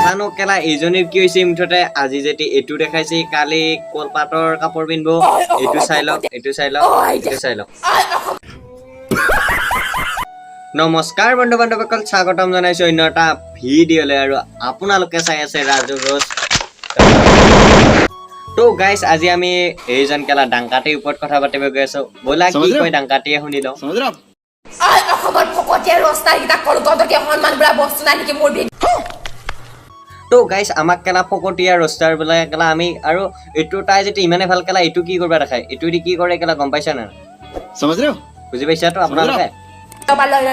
জানো কেলা এইজনীৰ কি হৈছে মুঠতে আজি যেতি এটু দেখাইছে কালি কলপাতৰ কাপোৰ পিনবো এটু চাই লওক নমস্কাৰ বন্ধু বান্ধৱসকল স্বাগতম জনাইছো অন্য এটা ভিডিঅ'লৈ আৰু আপোনালোকে চাই আছে ৰাজু ৰোজ তো গাইস আজি আমি এইজন কেলা ডাংকাটিৰ ওপৰত কথা পাতিব গৈ আছো বলা কি কয় ডাংকাটিয়ে শুনি লও অসমৰ ফকতীয়া ৰস্তা কিটা কলকাতাকে সন্মান বৰা বস্তু নাই নেকি মোৰ তো গাইস আমাক কেলা ফকতীয়া ৰস্তাৰ বলা কেলা আমি আৰু এটু তাই যেতি ইমানে ভাল কেলা এটু কি কৰবা দেখাই এটু দি কি কৰে কেলা গম পাইছা না समझ रहे हो বুজি পাইছা তো আপোনালোকে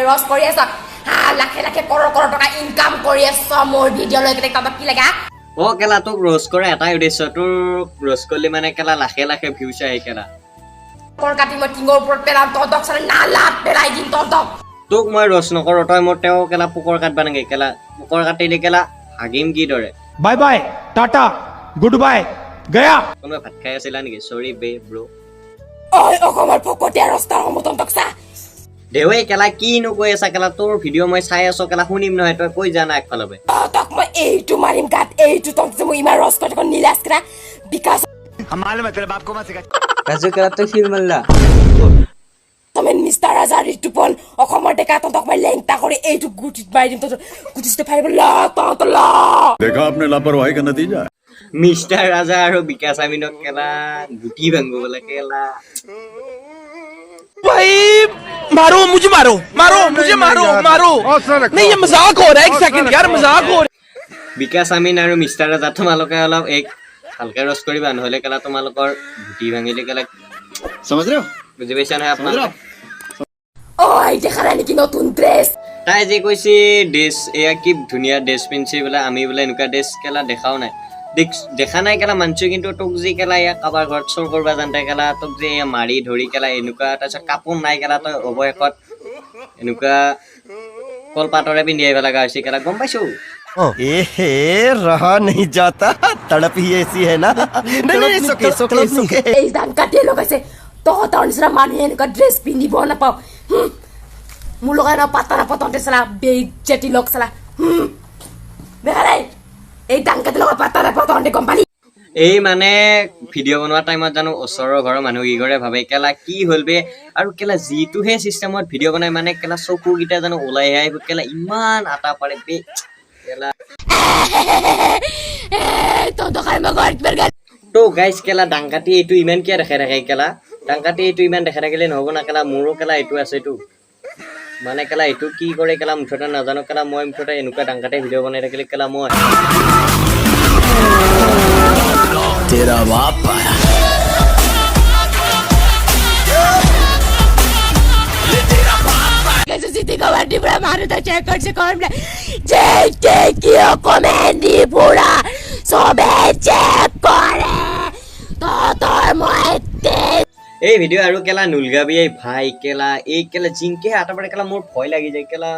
ৰস কৰি আছা লাখে লাখে কৰৰ টকা ইনকাম কৰি আছা মোৰ ভিডিঅ' লৈ কেনে কামত কি লাগা ও কেলা তোক রোজ করে এটাই উদ্দেশ্য তোর রোজ করলে মানে কেলা লাখে লাখে ভিউজ আহে কেলা কলকাতি মই টিঙৰ ওপৰত পেলাম তহঁতক চালে নালাত পেলাই দিম তহঁতক তোক মই ৰোজ নকৰো তই মোৰ তেও কেলা পুকৰ কাটবা নাগে কেলা পুকৰ কাটিলে কেলা হাগিম কি দৰে bye bye tata goodbye गया কোনোবা ভাত খাই আছিলা নেকি সৰি বে ব্ৰো ঐ অসমৰ ফকতীয়া ৰাস্তাৰ সমতন্তক চা দেৱে কেলা কি নো কৈ আছা কেলা তোৰ ভিডিঅ' মই চাই আছো কেলা শুনিম নহয় তই কৈ জানা একফালবে তহঁতক মই এইটো মাৰিম গাত এইটো তহঁত মই ইমান ৰস কৰি নীলাজ কৰা বিকাশ हमारे में तेरे बाप को मत सिखा राजू केला तो फिर मल्ला তুমি মিষ্টাৰ ৰাজা ঋতুপন অসমৰ ডেকা তহঁতক মই লেংটা কৰি এইটো গুটিত মাৰি দিম তহঁত গুটিতে ফাৰিব লা তহঁত লা देखा आपने लापरवाही का नतीजा है মিষ্টাৰ ৰাজা আৰু বিকাশ আমিনক কেলা গুটি ভাঙিব বলে কেলা भाई मारो मुझे मारो नहीं ये मजाक हो रहा है एक सेकंड यार मजाक हो रहा বিকাশ আমিন আৰু মিষ্টাৰ ৰাজা তোমালোকে অলপ এক ভালকে ৰস কৰিবা নহলে কেলা তোমালোকৰ গুটি ভাঙিলে কেলা समझ रहे हो বুজি পাইছা নহয় আপোনালোকে ঐ দেখা নাই নেকি নতুন ড্ৰেছ তাই যে কৈছে ড্ৰেছ এয়া কি ধুনীয়া ড্ৰেছ পিন্ধছে বোলে আমি বোলে এনেকুৱা ড্ৰেছ কেলা দেখাও নাই দেখা নাই কেলা মানছো কিন্তু তোক যে কেলা এয়া কাবাৰ ঘৰত চোৰ কৰবা জানতে কেলা তোক যে এয়া মাৰি ধৰি কেলা এনেকুৱা তাৰপিছত কাপোৰ নাই কেলা তই অৱশেষত এনেকুৱা কলপাতৰে পিন্ধি আহিব লগা হৈছে কেলা গম পাইছো ए रहा नहीं जाता तड़प ही ऐसी है ना नहीं सुके এই দাম কাটিয়ে লগাইছে তহঁতৰ নিচিনা মানুহে এনেকুৱা ড্ৰেছ পিন্ধিব নাপাওঁ মোৰ লগাই পাতা নাপাওঁ তহঁতে চালা বেজেটি লগ চালা দেখা নাই এই দাম কাটি লগাই পাতা নাপাওঁ তহঁতে গম পালি এই মানে ভিডিঅ' বনোৱা টাইমত জানো ওচৰৰ ঘৰৰ মানুহ কিঘৰে ভাবে কেলা কি হ'ল বে আৰু কেলা যিটোহে চিষ্টেমত ভিডিঅ' বনাই মানে কেলা চকুকেইটা জানো ওলাই আহে কেলা ইমান আটা পাৰে বে কেলা তো গাইজ কেলা ডাংকাটি এইটো ইমান কিয় দেখাই থাকে কেলা ডাংকাটি এইটো ইমান দেখাই থাকিলে নহ'ব না কেলা মোৰো কেলা এইটো আছে এইটো মানে কেলা এইটো কি কৰে কেলা মুঠতে নাজানো কেলা মই মুঠতে এনেকুৱা ডাংকাটি ভিডিঅ' বনাই থাকিলে কেলা মই तेरा बाप এই ভিডিঅ' আৰু কেলা নুলগাবি এই ভাই কেলা এই কেলা জিংকে আটাপাৰে কেলা মোৰ ভয় লাগি যায় কেলা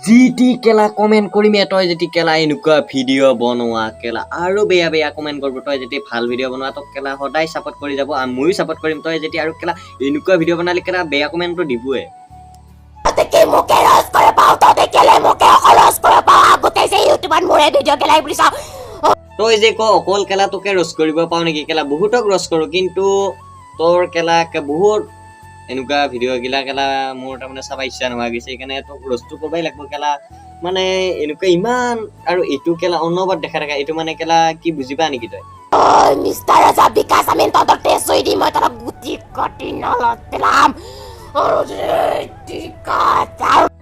যিটি কেলা কমেণ্ট কৰিমে তই যদি কেলা এনেকুৱা ভিডিঅ' বনোৱা কেলা আৰু বেয়া বেয়া কমেণ্ট কৰিব তই যদি ভাল ভিডিঅ' বনোৱা তক কেলা সদায় ছাপোৰ্ট কৰি যাব আৰু ময়ো ছাপোৰ্ট কৰিম তই যদি আৰু কেলা এনেকুৱা ভিডিঅ' বনালে কেলা বেয়া কমেণ্টটো দিবই তই যে ক অকল কেলা তোকে ৰস কৰিব পাও নেকি কেলা বহুতক ৰস কৰো কিন্তু তোৰ কেলা বহুত এনেকুৱা ভিডিঅ' গিলা কেলা মোৰ তাৰমানে চাব ইচ্ছা নোহোৱা গৈছে সেইকাৰণে তোক ৰসটো কৰিবই লাগিব কেলা মানে এনেকুৱা ইমান আৰু এইটো কেলা অন্যবাদ দেখা থাকে এইটো মানে কেলা কি বুজিবা নেকি তই মিষ্টাৰ ৰাজা বিকাশ আমি তহঁতক টেষ্ট হৈ দিম মই তহঁতক গুটি কাটি নলত পেলাম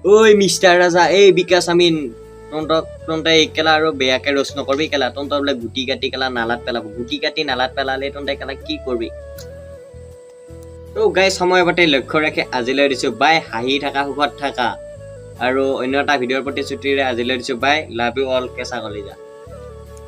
ঐ মিষ্টাৰ ৰাজা এই বিকাশ আমিন তহঁতে এই কেলা আৰু বেয়াকে ৰস নকৰবি কেলা তহঁতৰ বোলে গুটি কাটি কেলা নালাত পেলাব গুটি কাটি নালাত পেলালে তহঁতে কেলা কি কৰবি তো গাইজ সময় পাতি লক্ষ্য ৰাখি আজিলৈ দিছো বাই হাঁহি থাকা সুখত থাকা আৰু অন্য এটা ভিডিঅ'ৰ প্ৰতিশ্ৰুতিৰে আজিলৈ দিছো বাই লাভ ইউ অল কেঁচা কলিজা